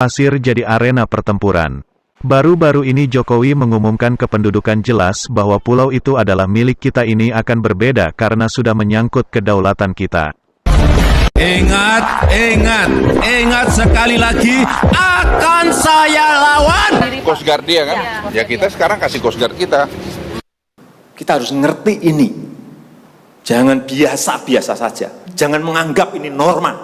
Pasir jadi arena pertempuran. Baru-baru ini Jokowi mengumumkan kependudukan jelas bahwa pulau itu adalah milik kita. Ini akan berbeda karena sudah menyangkut kedaulatan kita. Ingat, ingat, ingat sekali lagi, akan saya lawan. Coast Guard dia kan? Ya kita sekarang kasih Coast Guard kita. Kita harus ngerti ini. Jangan biasa-biasa saja. Jangan menganggap ini normal.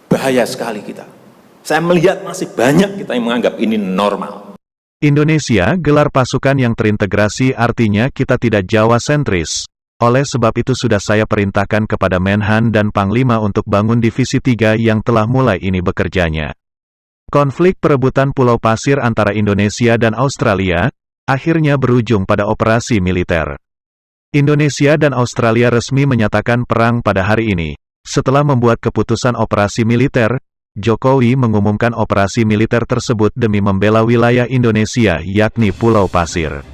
Bahaya sekali kita. Saya melihat masih banyak kita yang menganggap ini normal. Indonesia gelar pasukan yang terintegrasi, artinya kita tidak Jawa sentris. Oleh sebab itu sudah saya perintahkan kepada Menhan dan Panglima untuk bangun Divisi 3 yang telah mulai ini bekerjanya. Konflik perebutan Pulau Pasir antara Indonesia dan Australia akhirnya berujung pada operasi militer. Indonesia dan Australia resmi menyatakan perang pada hari ini. Setelah membuat keputusan operasi militer, Jokowi mengumumkan operasi militer tersebut demi membela wilayah Indonesia, yakni Pulau Pasir.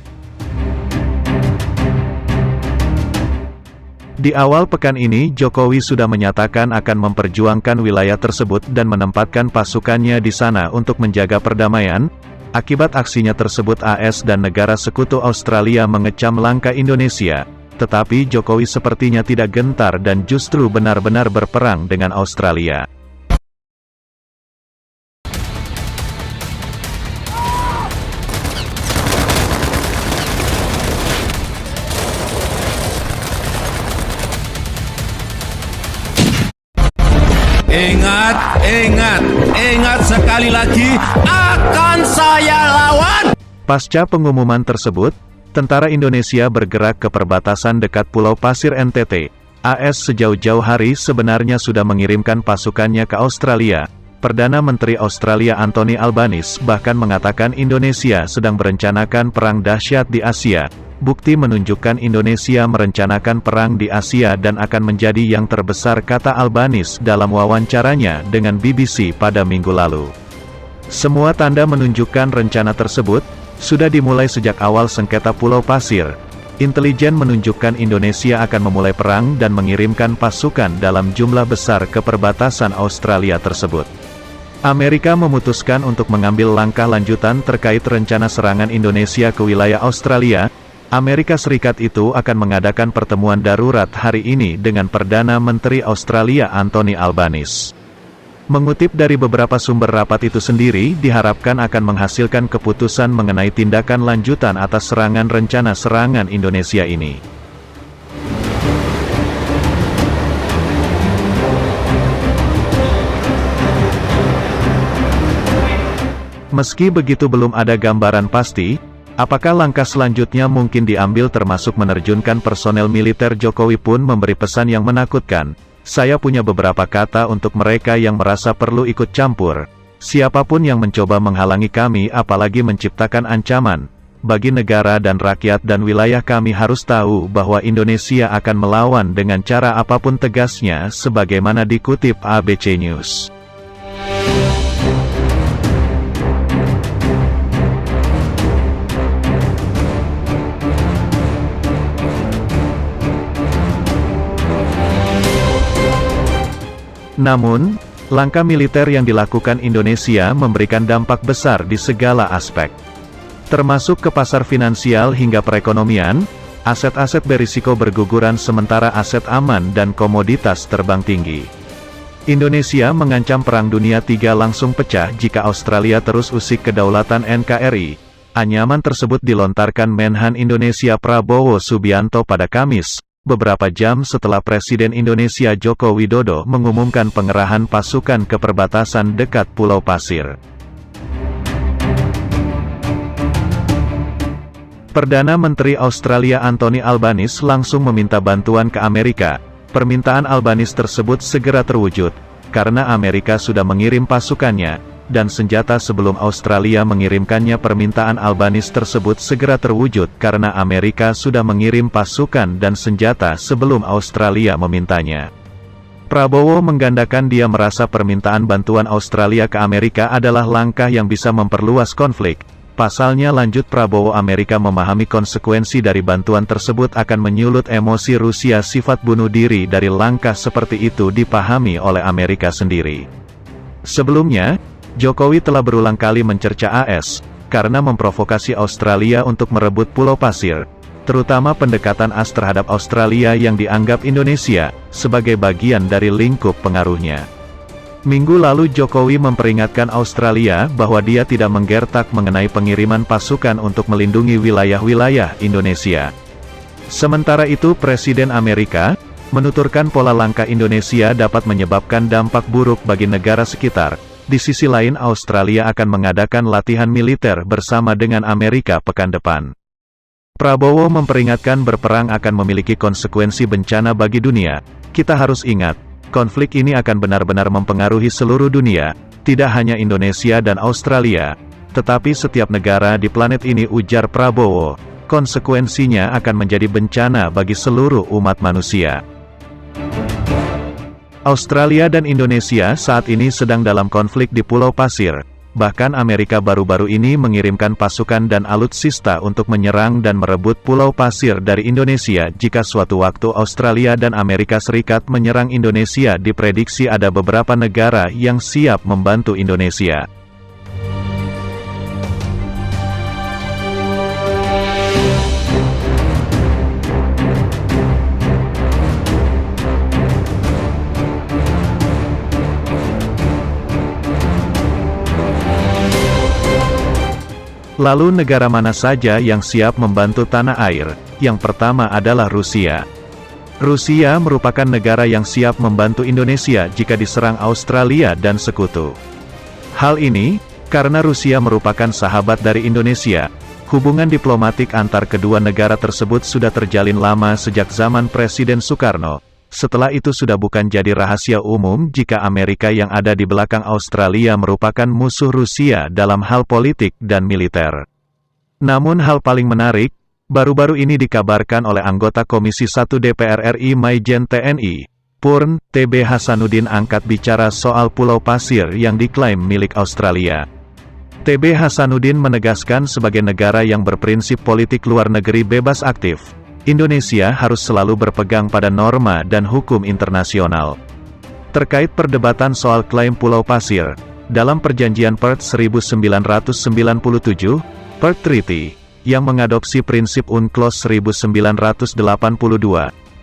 Di awal pekan ini, Jokowi sudah menyatakan akan memperjuangkan wilayah tersebut dan menempatkan pasukannya di sana untuk menjaga perdamaian. Akibat aksinya tersebut, AS dan negara sekutu Australia mengecam langkah Indonesia. Tetapi Jokowi sepertinya tidak gentar dan justru benar-benar berperang dengan Australia. Ingat, ingat, ingat sekali lagi, akan saya lawan. Pasca pengumuman tersebut, tentara Indonesia bergerak ke perbatasan dekat Pulau Pasir NTT. AS sejauh-jauh hari sebenarnya sudah mengirimkan pasukannya ke Australia. Perdana Menteri Australia Anthony Albanese bahkan mengatakan Indonesia sedang merencanakan perang dahsyat di Asia. Bukti menunjukkan Indonesia merencanakan perang di Asia dan akan menjadi yang terbesar, kata Albanese dalam wawancaranya dengan BBC pada minggu lalu. Semua tanda menunjukkan rencana tersebut sudah dimulai sejak awal sengketa Pulau Pasir. Intelijen menunjukkan Indonesia akan memulai perang dan mengirimkan pasukan dalam jumlah besar ke perbatasan Australia tersebut. Amerika memutuskan untuk mengambil langkah lanjutan terkait rencana serangan Indonesia ke wilayah Australia. Amerika Serikat itu akan mengadakan pertemuan darurat hari ini dengan Perdana Menteri Australia Anthony Albanese. Mengutip dari beberapa sumber, rapat itu sendiri diharapkan akan menghasilkan keputusan mengenai tindakan lanjutan atas rencana serangan Indonesia ini. Meski begitu belum ada gambaran pasti, apakah langkah selanjutnya mungkin diambil termasuk menerjunkan personel militer. Jokowi pun memberi pesan yang menakutkan. Saya punya beberapa kata untuk mereka yang merasa perlu ikut campur. Siapapun yang mencoba menghalangi kami, apalagi menciptakan ancaman bagi negara dan rakyat dan wilayah kami, harus tahu bahwa Indonesia akan melawan dengan cara apapun, tegasnya, sebagaimana dikutip ABC News. Namun, langkah militer yang dilakukan Indonesia memberikan dampak besar di segala aspek, termasuk ke pasar finansial hingga perekonomian. Aset-aset berisiko berguguran sementara aset aman dan komoditas terbang tinggi. Indonesia mengancam Perang Dunia III langsung pecah jika Australia terus usik kedaulatan NKRI. Ancaman tersebut dilontarkan Menhan Indonesia Prabowo Subianto pada Kamis, beberapa jam setelah Presiden Indonesia Joko Widodo mengumumkan pengerahan pasukan ke perbatasan dekat Pulau Pasir. Perdana Menteri Australia Anthony Albanese langsung meminta bantuan ke Amerika. Permintaan Albanese tersebut segera terwujud, karena Amerika sudah mengirim pasukannya dan senjata sebelum Australia mengirimkannya. Permintaan Albanese tersebut segera terwujud karena Amerika sudah mengirim pasukan dan senjata sebelum Australia memintanya. Prabowo menggandakan dia merasa permintaan bantuan Australia ke Amerika adalah langkah yang bisa memperluas konflik. Pasalnya, lanjut Prabowo, Amerika memahami konsekuensi dari bantuan tersebut akan menyulut emosi Rusia. Sifat bunuh diri dari langkah seperti itu dipahami oleh Amerika sendiri. Sebelumnya, Jokowi telah berulang kali mencerca AS, karena memprovokasi Australia untuk merebut Pulau Pasir, terutama pendekatan AS terhadap Australia yang dianggap Indonesia sebagai bagian dari lingkup pengaruhnya. Minggu lalu Jokowi memperingatkan Australia bahwa dia tidak menggertak mengenai pengiriman pasukan untuk melindungi wilayah-wilayah Indonesia. Sementara itu Presiden Amerika menuturkan pola langkah Indonesia dapat menyebabkan dampak buruk bagi negara sekitar. Di sisi lain Australia akan mengadakan latihan militer bersama dengan Amerika pekan depan. Prabowo memperingatkan berperang akan memiliki konsekuensi bencana bagi dunia. Kita harus ingat, konflik ini akan benar-benar mempengaruhi seluruh dunia, tidak hanya Indonesia dan Australia, tetapi setiap negara di planet ini, ujar Prabowo. Konsekuensinya akan menjadi bencana bagi seluruh umat manusia. Australia dan Indonesia saat ini sedang dalam konflik di Pulau Pasir. Bahkan Amerika baru-baru ini mengirimkan pasukan dan alutsista untuk menyerang dan merebut Pulau Pasir dari Indonesia. Jika suatu waktu Australia dan Amerika Serikat menyerang Indonesia, diprediksi ada beberapa negara yang siap membantu Indonesia. Lalu negara mana saja yang siap membantu tanah air? Yang pertama adalah Rusia. Rusia merupakan negara yang siap membantu Indonesia jika diserang Australia dan sekutu. Hal ini, karena Rusia merupakan sahabat dari Indonesia. Hubungan diplomatik antar kedua negara tersebut sudah terjalin lama sejak zaman Presiden Soekarno. Setelah itu sudah bukan jadi rahasia umum jika Amerika yang ada di belakang Australia merupakan musuh Rusia dalam hal politik dan militer. Namun hal paling menarik, baru-baru ini dikabarkan oleh anggota Komisi 1 DPR RI Maijen TNI, Purn, TB Hasanuddin angkat bicara soal Pulau Pasir yang diklaim milik Australia. TB Hasanuddin menegaskan sebagai negara yang berprinsip politik luar negeri bebas aktif, Indonesia harus selalu berpegang pada norma dan hukum internasional. Terkait perdebatan soal klaim Pulau Pasir, dalam perjanjian Perth 1997, Perth Treaty, yang mengadopsi prinsip UNCLOS 1982,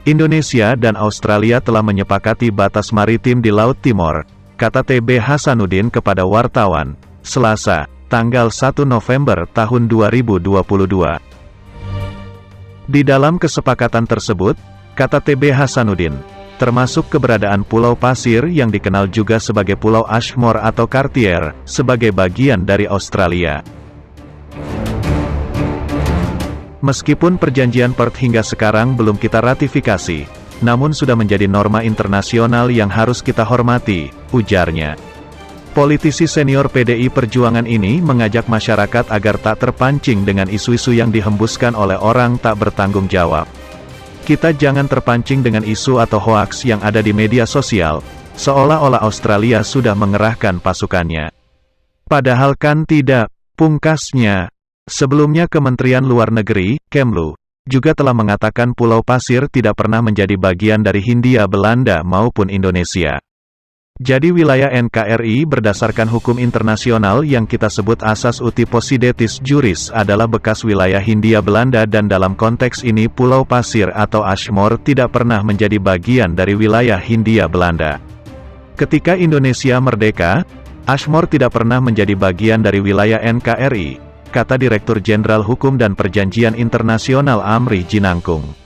Indonesia dan Australia telah menyepakati batas maritim di Laut Timor, kata TB Hasanuddin kepada wartawan, Selasa, tanggal 1 November tahun 2022. Di dalam kesepakatan tersebut, kata TB Hasanuddin, termasuk keberadaan Pulau Pasir yang dikenal juga sebagai Pulau Ashmore atau Cartier, sebagai bagian dari Australia. Meskipun perjanjian Perth hingga sekarang belum kita ratifikasi, namun sudah menjadi norma internasional yang harus kita hormati, ujarnya. Politisi senior PDI Perjuangan ini mengajak masyarakat agar tak terpancing dengan isu-isu yang dihembuskan oleh orang tak bertanggung jawab. Kita jangan terpancing dengan isu atau hoaks yang ada di media sosial, seolah-olah Australia sudah mengerahkan pasukannya. Padahal kan tidak, pungkasnya. Sebelumnya Kementerian Luar Negeri, Kemlu, juga telah mengatakan Pulau Pasir tidak pernah menjadi bagian dari Hindia Belanda maupun Indonesia. Jadi wilayah NKRI berdasarkan hukum internasional yang kita sebut asas uti possidetis juris adalah bekas wilayah Hindia Belanda dan dalam konteks ini Pulau Pasir atau Ashmore tidak pernah menjadi bagian dari wilayah Hindia Belanda. Ketika Indonesia merdeka, Ashmore tidak pernah menjadi bagian dari wilayah NKRI, kata Direktur Jenderal Hukum dan Perjanjian Internasional Amri Jinangkung.